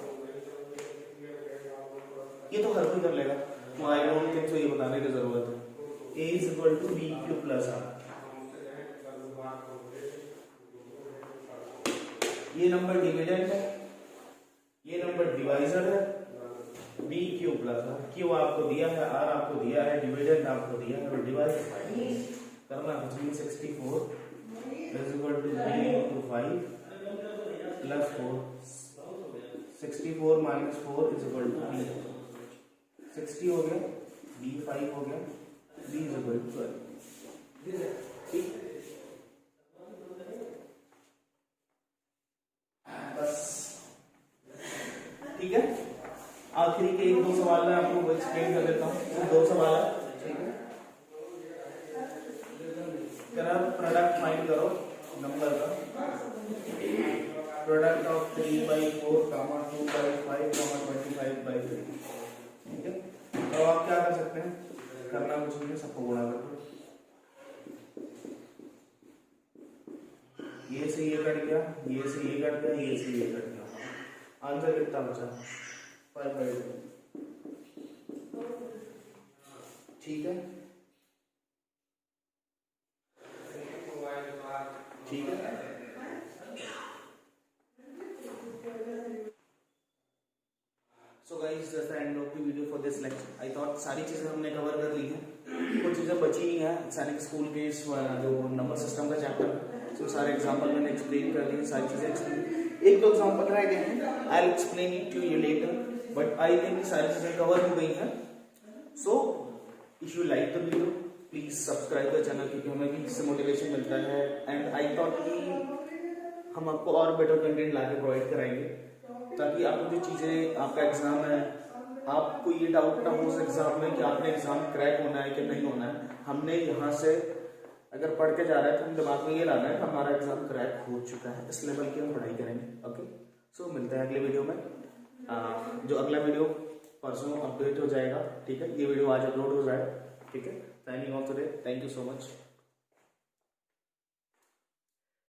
ये तो हर कोई कर लेगा, तो आई डोंट थिंक सो ये बताने की जरूरत है। a is equal to b cube plus r, ये नंबर डिविडेंड है, ये नंबर डिवाइजर है, b cube plus r, Q आपको दिया है, r आपको दिया है, डिविडेंड आपको दिया है, और डिवाइड करना कुछ नहीं। 64 is equal to b into 5 plus 4, 64 minus 4 is equal to b, 60 हो गया, b 5 हो गया, b is equal to 12। ठीक, बस ठीक है। आखिरी के एक दो सवाल मैं आपको एक्सप्लेन कर देता हूँ, 2 सवाल है। ठीक है, प्रोडक्ट फाइंड करो नंबर का, प्रोडक्ट ऑफ 3/4, 2/5, 25/3। ठीक है, तो आप क्या कर सकते हैं, करना कुछ नहीं है, सबको गुणा कर दो। ये से ये कट गया, ये से ये कट गया, ये से ये कट गया, आंसर कितना बचा? 5/2। ठीक है, ठीक है। So guys, that's the end of the video for this lecture. I thought सारी चीजें हमने कवर कर ली हैं, कुछ चीजें बची ही हैं। सैनिक स्कूल के जो नंबर सिस्टम का चैप्टर है, सो सारे एग्जांपल मैंने एक्सप्लेन कर दिए, सारी चीजें एक्सप्लेन। एक दो एग्जांपल रह गए हैं, I will explain it to you later, but I think सारी चीजें कवर हो गई हैं। So if you like the video please subscribe the channel, क्योंकि हमें भी इससे मोटिवेशन मिलता है। एंड आई थॉट कि हम आपको और बेटर कंटेंट लाके प्रोवाइड कराएंगे, ताकि आपको जो चीजें, आपका एग्जाम है, आपको ये डाउट ना हो उस एग्जाम में कि आपने एग्जाम क्रैक होना है कि नहीं होना है। हमने यहाँ से अगर पढ़ के जा रहा है तो हम दिमाग में ये लाना है कि हमारा एग्जाम क्रैक हो चुका है, इस लेवल की हम पढ़ाई करेंगे। ओके, सो मिलते हैं अगले वीडियो में। जो अगला वीडियो परसों अपडेट हो जाएगा। ठीक है, ये वीडियो आज अपलोड हो जाए। ठीक है, signing off today, thank you so much.